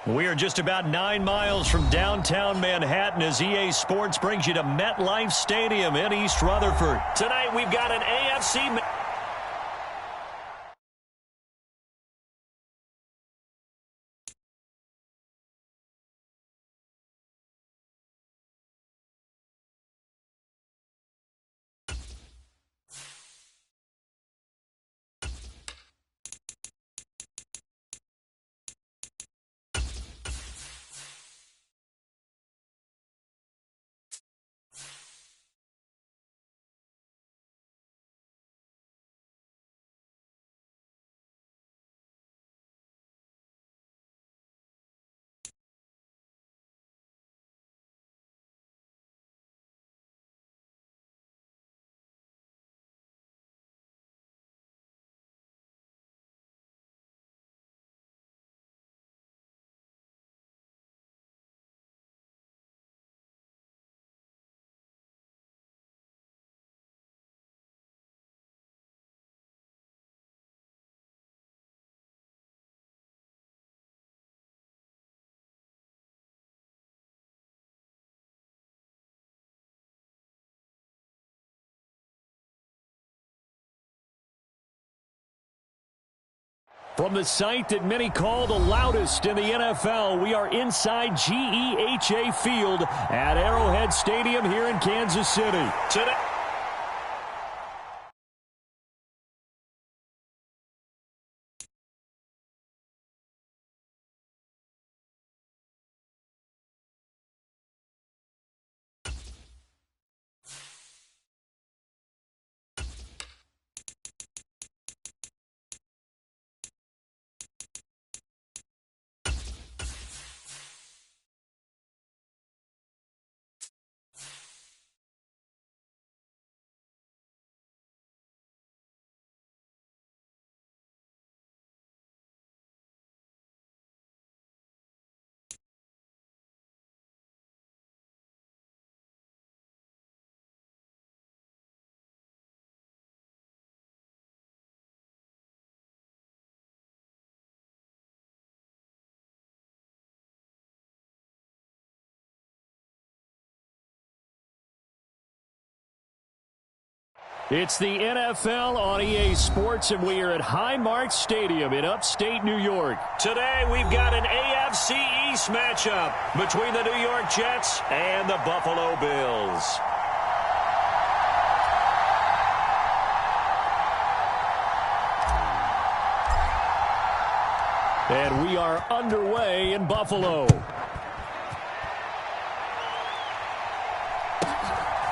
We are just about 9 miles from downtown Manhattan as EA Sports brings you to MetLife Stadium in East Rutherford. Tonight we've got an AFC... From the site that many call the loudest in the NFL, we are inside GEHA Field at Arrowhead Stadium here in Kansas City. Today. It's the NFL on EA Sports, and we are at Highmark Stadium in upstate New York. Today, we've got an AFC East matchup between the New York Jets and the Buffalo Bills. And we are underway in Buffalo.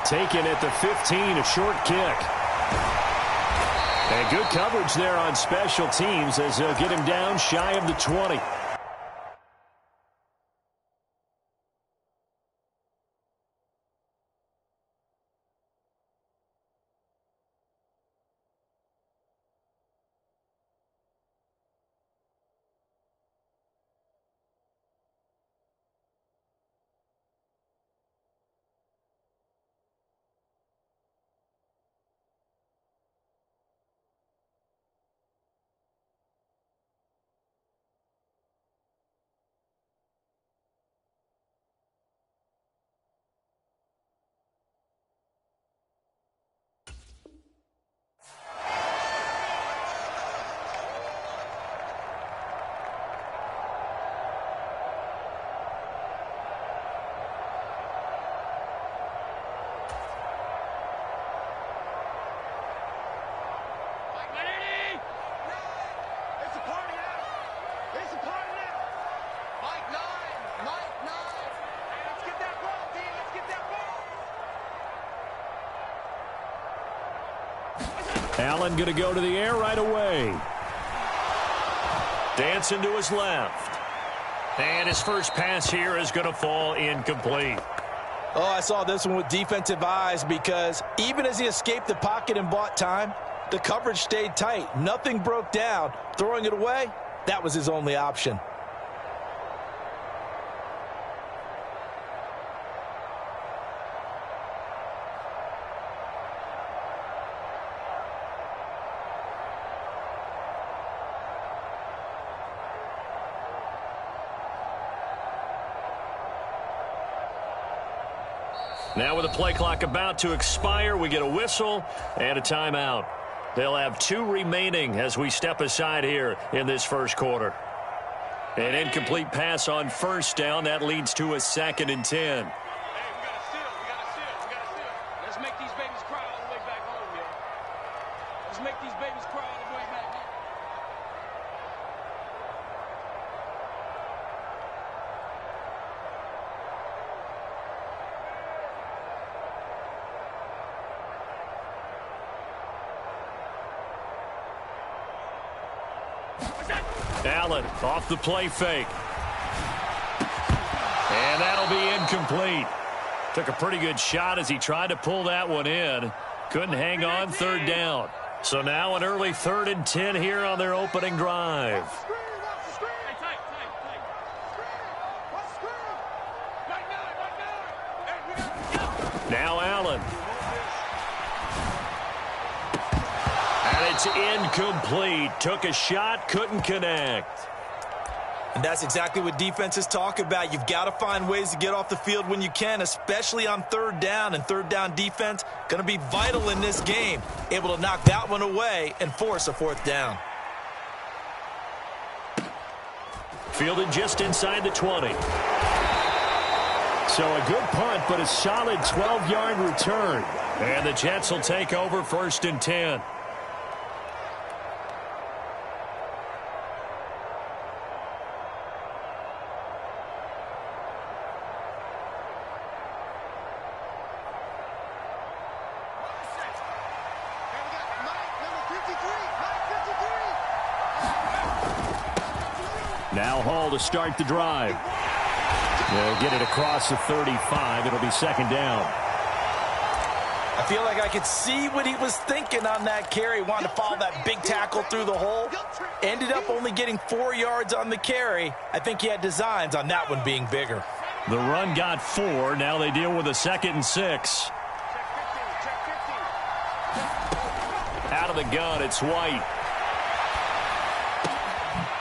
Taken at the 15, a short kick. And good coverage there on special teams as they'll get him down shy of the 20. Allen going to go to the air right away. Dancing to his left. And his first pass here is going to fall incomplete. Oh, I saw this one with defensive eyes because even as he escaped the pocket and bought time, the coverage stayed tight. Nothing broke down. Throwing it away, that was his only option. Now with the play clock about to expire, we get a whistle and a timeout. They'll have 2 remaining as we step aside here in this first quarter. An incomplete pass on first down. That leads to a 2nd and 10. Allen off the play fake. And that'll be incomplete. Took a pretty good shot as he tried to pull that one in. Couldn't hang on, 3rd down. So now an early 3rd and 10 here on their opening drive. Now Allen. And it's incomplete. Took a shot, couldn't connect. And that's exactly what defenses talk about. You've got to find ways to get off the field when you can, especially on 3rd down. And 3rd down defense going to be vital in this game. Able to knock that one away and force a 4th down. Fielded just inside the 20. So a good punt, but a solid 12-yard return. And the Jets will take over 1st and 10. Now Hall to start the drive. They'll get it across the 35. It'll be 2nd down. I feel like I could see what he was thinking on that carry. Wanted to follow that big tackle through the hole. Ended up only getting 4 yards on the carry. I think he had designs on that one being bigger. The run got 4. Now they deal with a 2nd and 6. Out of the gun, it's White.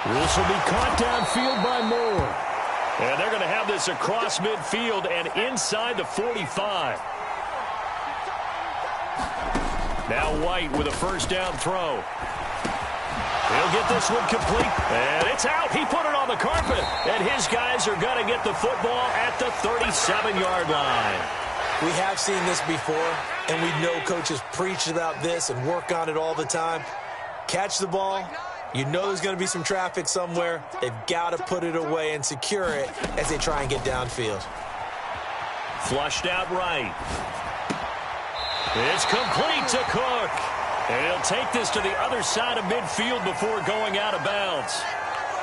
This will be caught downfield by Moore. And they're going to have this across midfield and inside the 45. Now White with a 1st down throw. He'll get this one complete. And it's out. He put it on the carpet. And his guys are going to get the football at the 37-yard line. We have seen this before, and we know coaches preach about this and work on it all the time. Catch the ball. You know there's going to be some traffic somewhere. They've got to put it away and secure it as they try and get downfield. Flushed out right. It's complete to Cook. And he'll take this to the other side of midfield before going out of bounds.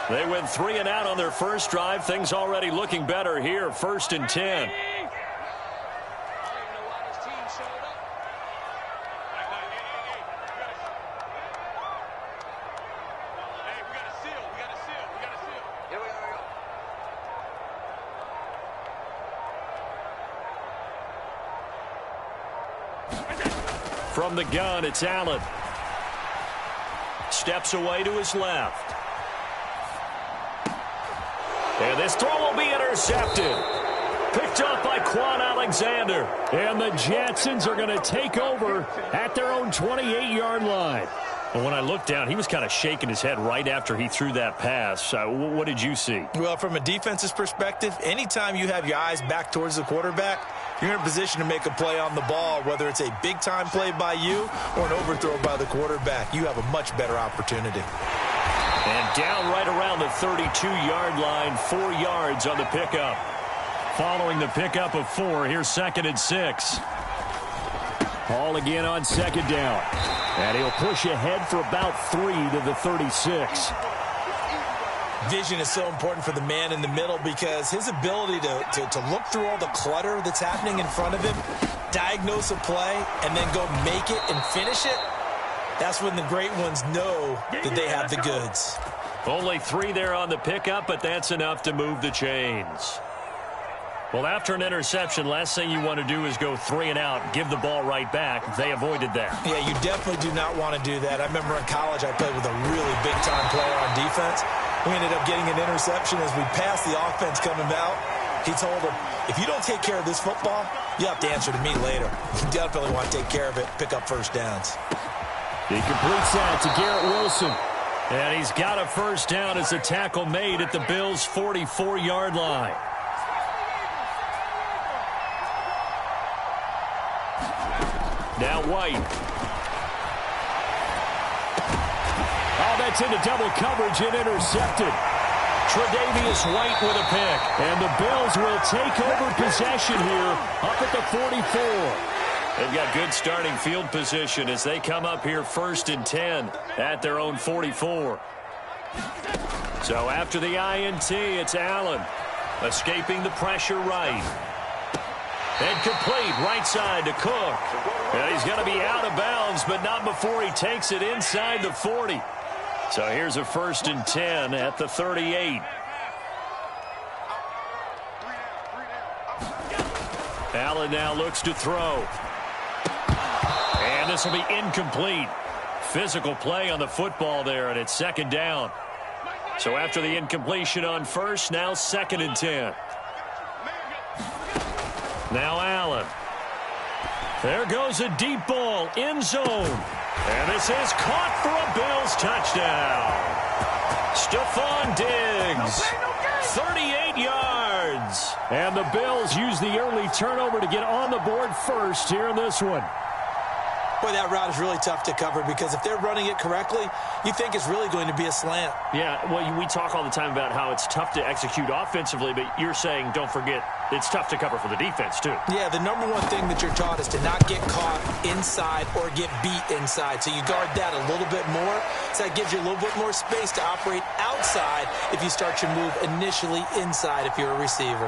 They went 3 and out on their first drive. Things already looking better here. 1st and 10. From the gun, it's Allen. Steps away to his left. And this throw will be intercepted. Picked up by Quan Alexander. And the Jetsons are going to take over at their own 28-yard line. Well, when I looked down, he was kind of shaking his head right after he threw that pass. What did you see? Well, from a defense's perspective, anytime you have your eyes back towards the quarterback, you're in a position to make a play on the ball, whether it's a big-time play by you or an overthrow by the quarterback. You have a much better opportunity. And down right around the 32-yard line, 4 yards on the pickup. Following the pickup of 4, here's 2nd and 6. Hall again on 2nd down. And he'll push ahead for about 3 to the 36. Vision is so important for the man in the middle because his ability to look through all the clutter that's happening in front of him, diagnose a play, and then go make it and finish it, that's when the great ones know that they have the goods. Only 3 there on the pickup, but that's enough to move the chains. Well, after an interception, last thing you want to do is go 3 and out, give the ball right back. They avoided that. Yeah, you definitely do not want to do that. I remember in college I played with a really big-time player on defense. We ended up getting an interception as we passed the offense coming out. He told him, if you don't take care of this football, you have to answer to me later. You definitely want to take care of it, pick up first downs. He completes that to Garrett Wilson. And he's got a first down as a tackle made at the Bills' 44-yard line. Now White. Oh, that's into double coverage and intercepted. Tre'Davious White with a pick. And the Bills will take over possession here up at the 44. They've got good starting field position as they come up here 1st and 10 at their own 44. So after the INT, it's Allen escaping the pressure right. And complete right side to Cook. And he's going to be out of bounds, but not before he takes it inside the 40. So here's a 1st and 10 at the 38. Allen now looks to throw. And this will be incomplete. Physical play on the football there, and it's 2nd down. So after the incompletion on 1st, now 2nd and 10. Now Allen. There goes a deep ball, end zone. And this is caught for a Bills touchdown. Stephon Diggs, 38 yards. And the Bills use the early turnover to get on the board first here in this one. Boy, that route is really tough to cover because if they're running it correctly, you think it's really going to be a slant. Yeah, well, we talk all the time about how it's tough to execute offensively, but you're saying, don't forget, it's tough to cover for the defense, too. Yeah, the number one thing that you're taught is to not get caught inside or get beat inside. So you guard that a little bit more. So that gives you a little bit more space to operate outside if you start your move initially inside if you're a receiver.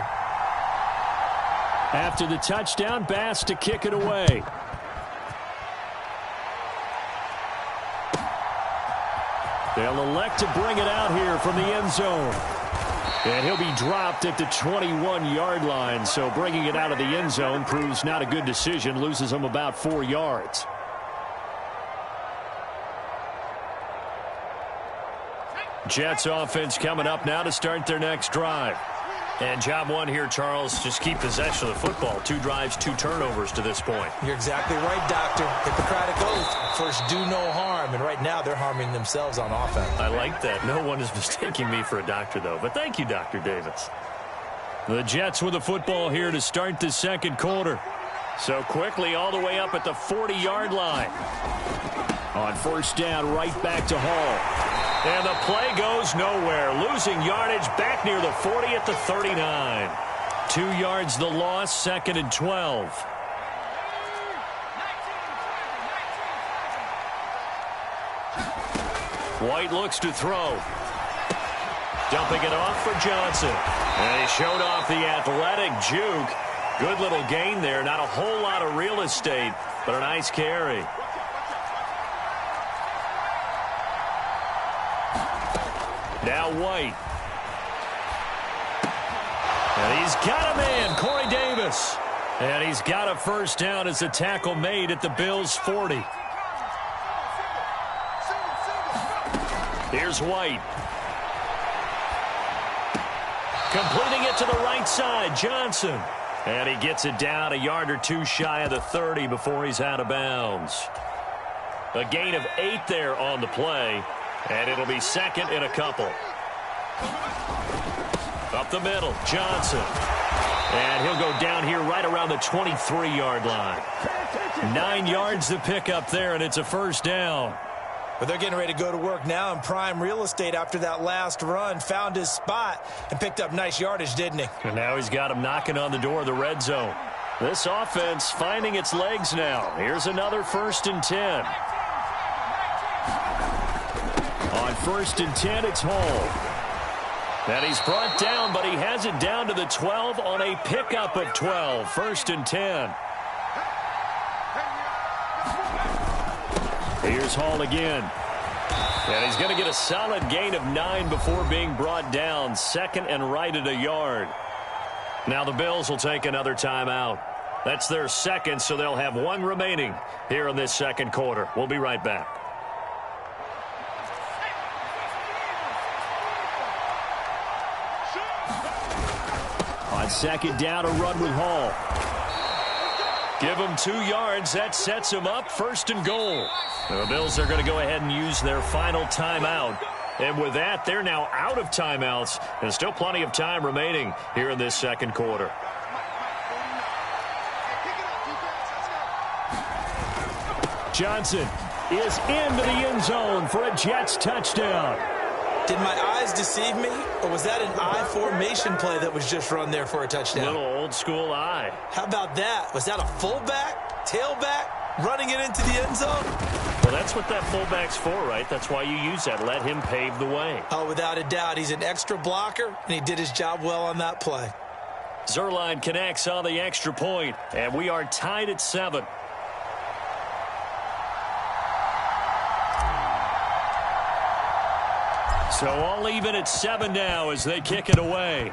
After the touchdown, Bass to kick it away. They'll elect to bring it out here from the end zone. And he'll be dropped at the 21-yard line, so bringing it out of the end zone proves not a good decision, loses him about 4 yards. Jets offense coming up now to start their next drive. And job one here, Charles, just keep possession of the football. 2 drives, 2 turnovers to this point. You're exactly right, Doctor. Hippocratic oath. First, do no harm. And right now, they're harming themselves on offense. I like that. No one is mistaking me for a doctor, though. But thank you, Dr. Davis. The Jets with the football here to start the 2nd quarter. So quickly all the way up at the 40-yard line. On 1st down, right back to Hall. And the play goes nowhere. Losing yardage back near the 40 at the 39. 2 yards the loss, 2nd and 12. White looks to throw. Dumping it off for Johnson. And he showed off the athletic juke. Good little gain there. Not a whole lot of real estate, but a nice carry. Now White. And he's got a man, Corey Davis. And he's got a first down as a tackle made at the Bills' 40. Here's White. Completing it to the right side, Johnson. And he gets it down a yard or 2 shy of the 30 before he's out of bounds. A gain of 8 there on the play. And it'll be 2nd and a couple. Up the middle, Johnson. And he'll go down here right around the 23-yard line. 9 yards to pick up there, and it's a first down. But they're getting ready to go to work now in prime real estate after that last run. Found his spot and picked up nice yardage, didn't he? And now he's got him knocking on the door of the red zone. This offense finding its legs now. Here's another 1st and 10. On 1st and 10, it's Hall. And he's brought down, but he has it down to the 12 on a pickup of 12. 1st and 10. Here's Hall again. And he's going to get a solid gain of 9 before being brought down. 2nd and right at a yard. Now the Bills will take another timeout. That's their 2nd, so they'll have 1 remaining here in this 2nd quarter. We'll be right back. On second down, a run with Hall. Give him 2 yards. That sets him up, first and goal. The Bills are going to go ahead and use their final timeout. And with that, they're now out of timeouts. And still plenty of time remaining here in this second quarter. Johnson is into the end zone for a Jets touchdown. Did my eyes deceive me, or was that an I formation play that was just run there for a touchdown? Little old school I. How about that? Was that a fullback, tailback, running it into the end zone? Well, that's what that fullback's for, right? That's why you use that. Let him pave the way. Oh, without a doubt. He's an extra blocker, and he did his job well on that play. Zuerlein connects on the extra point, and we are tied at 7. So all even at 7 now as they kick it away.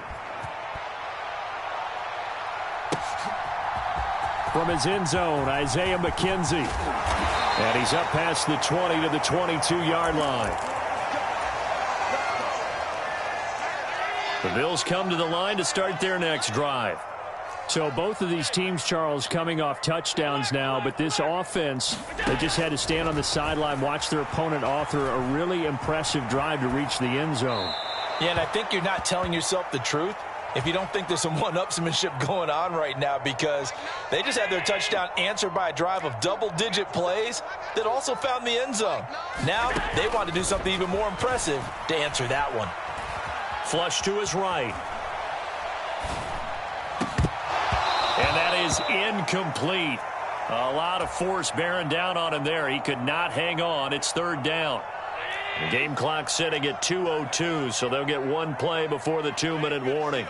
From his end zone, Isaiah McKenzie. And he's up past the 20 to the 22-yard line. The Bills come to the line to start their next drive. So both of these teams, Charles, coming off touchdowns now, but this offense, they just had to stand on the sideline, watch their opponent author a really impressive drive to reach the end zone. Yeah, and I think you're not telling yourself the truth if you don't think there's some one-upsmanship going on right now, because they just had their touchdown answered by a drive of double-digit plays that also found the end zone. Now they want to do something even more impressive to answer that one. Flush to his right. And that is incomplete. A lot of force bearing down on him there. He could not hang on. It's third down. The game clock sitting at 2:02, so they'll get one play before the 2-minute warning.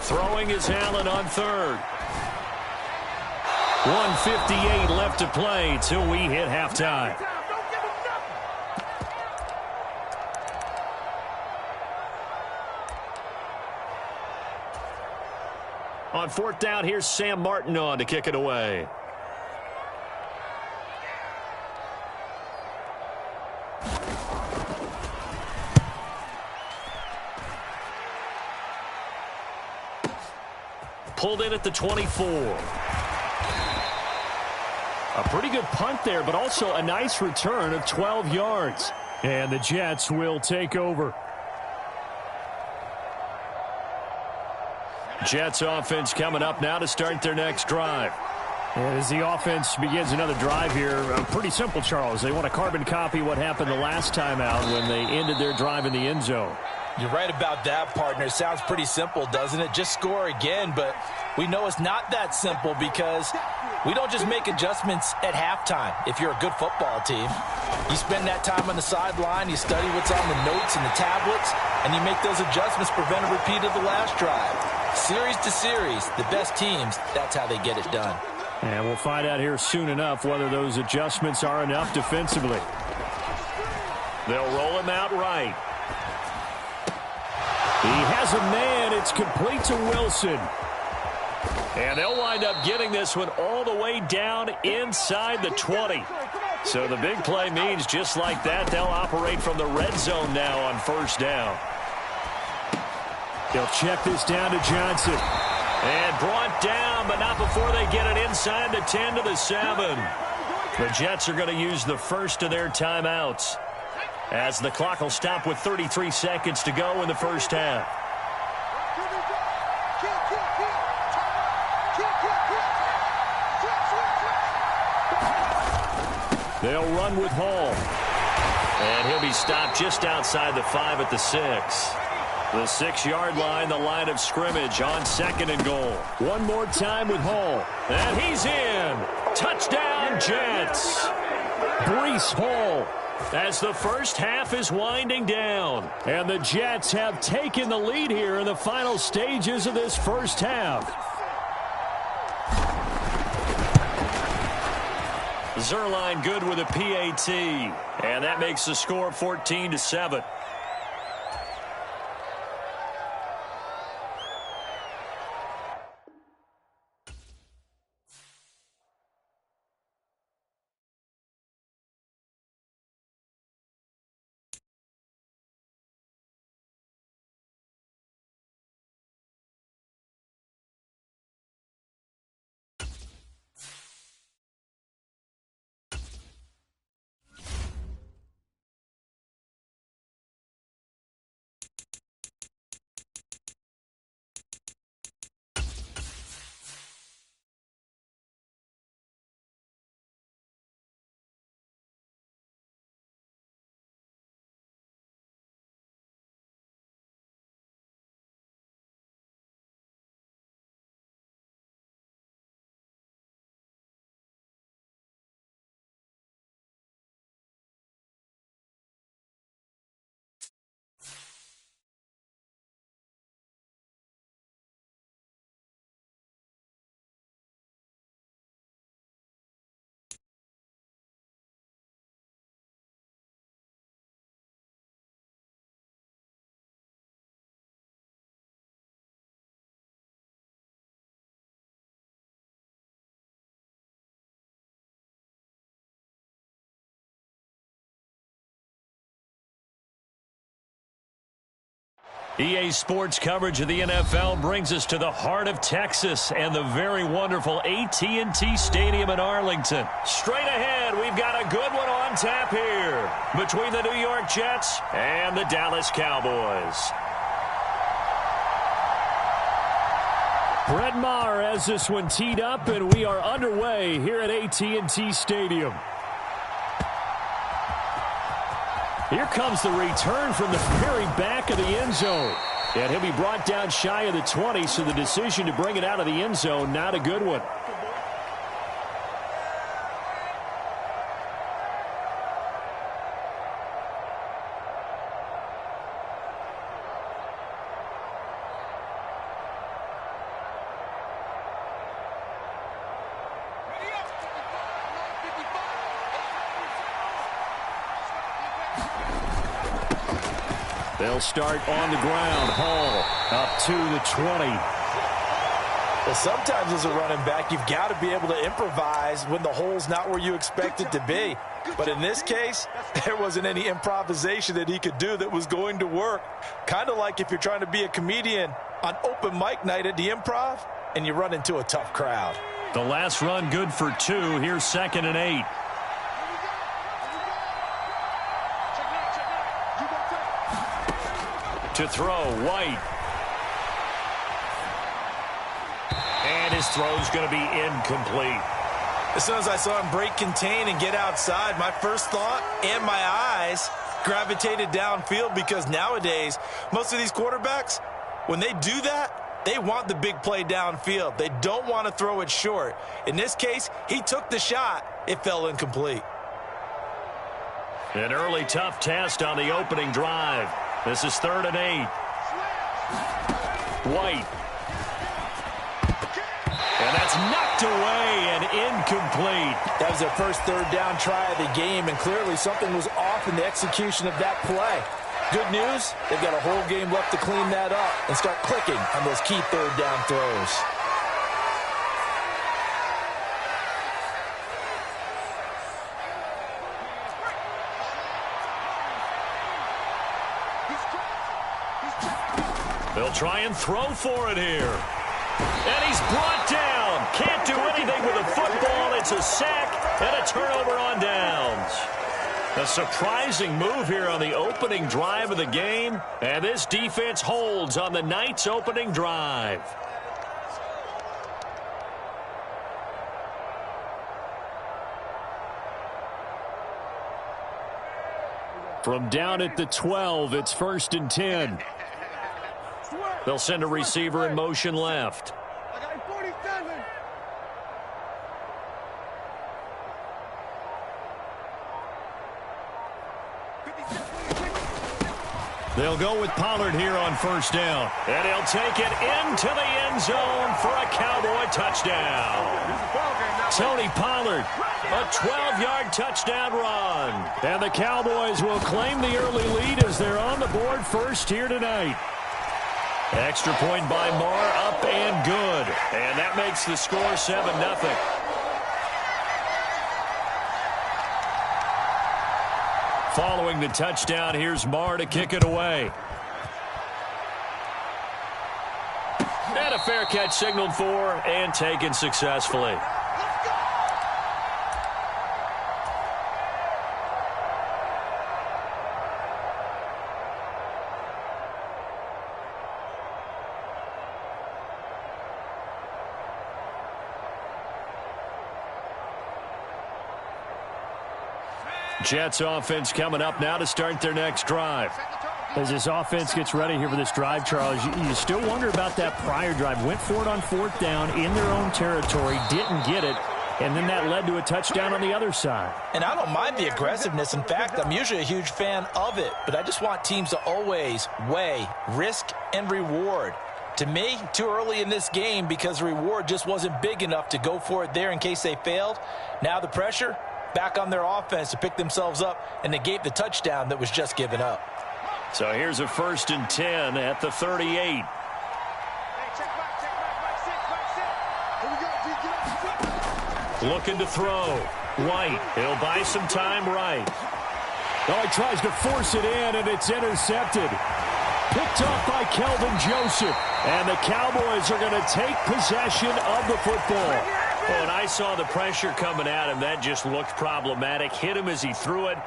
Throwing is Allen on third. 1:58 left to play till we hit halftime. On fourth down, here's Sam Martin on to kick it away. Pulled in at the 24. A pretty good punt there, but also a nice return of 12 yards. And the Jets will take over. Jets offense coming up now to start their next drive. And as the offense begins another drive here, pretty simple, Charles. They want to carbon copy what happened the last time out when they ended their drive in the end zone. You're right about that, partner. Sounds pretty simple, doesn't it? Just score again, but we know it's not that simple because we don't just make adjustments at halftime if you're a good football team. You spend that time on the sideline, you study what's on the notes and the tablets, and you make those adjustments, prevent a repeat of the last drive. Series to series, the best teams, that's how they get it done. And we'll find out here soon enough whether those adjustments are enough defensively. They'll roll him out right. He has a man. It's complete to Wilson. And they'll wind up getting this one all the way down inside the 20. So the big play means just like that, they'll operate from the red zone now on first down. They'll check this down to Johnson. And brought down, but not before they get it inside the 10 to the 7. The Jets are going to use the first of their timeouts, as the clock will stop with 33 seconds to go in the first half. They'll run with Hall. And he'll be stopped just outside the 5 at the 6. The 6-yard line, the line of scrimmage on second and goal. One more time with Hall. And he's in. Touchdown, Jets. Breece Hall, as the first half is winding down. And the Jets have taken the lead here in the final stages of this first half. Zuerlein good with a PAT. And that makes the score 14-7. EA Sports coverage of the NFL brings us to the heart of Texas and the very wonderful AT&T Stadium in Arlington. Straight ahead, we've got a good one on tap here between the New York Jets and the Dallas Cowboys. Brett Maher has this one teed up, and we are underway here at AT&T Stadium. Here comes the return from the very back of the end zone. And he'll be brought down shy of the 20, so the decision to bring it out of the end zone, not a good one. They'll start on the ground. Hall up to the 20. Well, sometimes as a running back, you've got to be able to improvise when the hole's not where you expect it to be. But in this case, there wasn't any improvisation that he could do that was going to work. Kind of like if you're trying to be a comedian on open mic night at the Improv and you run into a tough crowd. The last run good for 2. Here's 2nd and 8. To throw, White. And his throw's going to be incomplete. As soon as I saw him break contain and get outside, my first thought and my eyes gravitated downfield, because nowadays, most of these quarterbacks, when they do that, they want the big play downfield. They don't want to throw it short. In this case, he took the shot. It fell incomplete. An early tough test on the opening drive. This is 3rd and 8. White. And that's knocked away and incomplete. That was their first 3rd down try of the game, and clearly something was off in the execution of that play. Good news, they've got a whole game left to clean that up and start clicking on those key 3rd down throws. They'll try and throw for it here. And he's brought down. Can't do anything with a football. It's a sack and a turnover on downs. A surprising move here on the opening drive of the game. And this defense holds on the night's opening drive. From down at the 12, it's 1st and 10. They'll send a receiver in motion left. They'll go with Pollard here on 1st down. And he'll take it into the end zone for a Cowboy touchdown. Tony Pollard, a 12-yard touchdown run. And the Cowboys will claim the early lead as they're on the board first here tonight. Extra point by Maher, up and good. And that makes the score 7-0. Following the touchdown, here's Maher to kick it away. And a fair catch signaled for and taken successfully. Jets offense coming up now to start their next drive. As this offense gets ready here for this drive, Charles, you still wonder about that prior drive. Went for it on 4th down in their own territory, didn't get it, and then that led to a touchdown on the other side. And I don't mind the aggressiveness. In fact, I'm usually a huge fan of it, but I just want teams to always weigh risk and reward. To me, too early in this game because the reward just wasn't big enough to go for it there in case they failed. Now the pressure back on their offense to pick themselves up and negate the touchdown that was just given up. So here's a 1st and 10 at the 38. Looking to throw. White. He'll buy some time right. Oh, he tries to force it in, and it's intercepted. Picked off by Kelvin Joseph. And the Cowboys are going to take possession of the football. Oh, and I saw the pressure coming at him. That just looked problematic. Hit him as he threw it,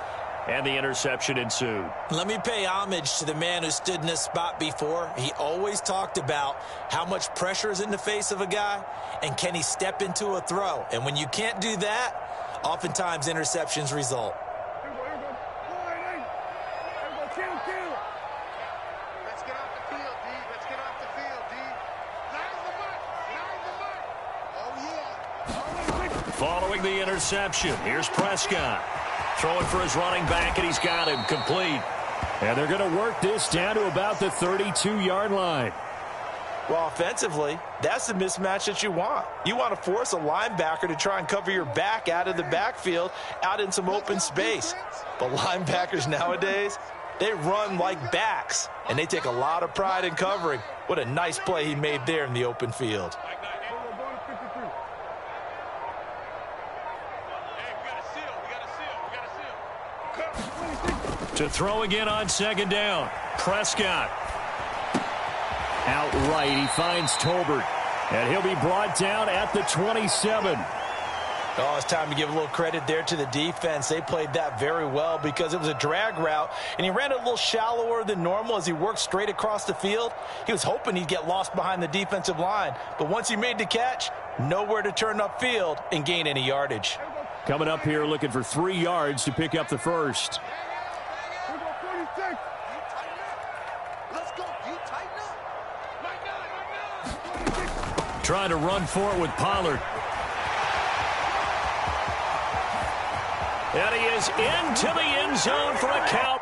and the interception ensued. Let me pay homage to the man who stood in this spot before. He always talked about how much pressure is in the face of a guy, and can he step into a throw. And when you can't do that, oftentimes interceptions result. Following the interception, here's Prescott. Throwing for his running back, and he's got him complete. And they're going to work this down to about the 32-yard line. Well, offensively, that's the mismatch that you want. You want to force a linebacker to try and cover your back out of the backfield, out in some open space. But linebackers nowadays, they run like backs, and they take a lot of pride in covering. What a nice play he made there in the open field. To throw again on second down. Prescott. Outright, he finds Tolbert. And he'll be brought down at the 27. Oh, it's time to give a little credit there to the defense. They played that very well because it was a drag route, and he ran it a little shallower than normal as he worked straight across the field. He was hoping he'd get lost behind the defensive line, but once he made the catch, nowhere to turn upfield and gain any yardage. Coming up here looking for 3 yards to pick up the first. Trying to run for it with Pollard. And he is into the end zone for a count.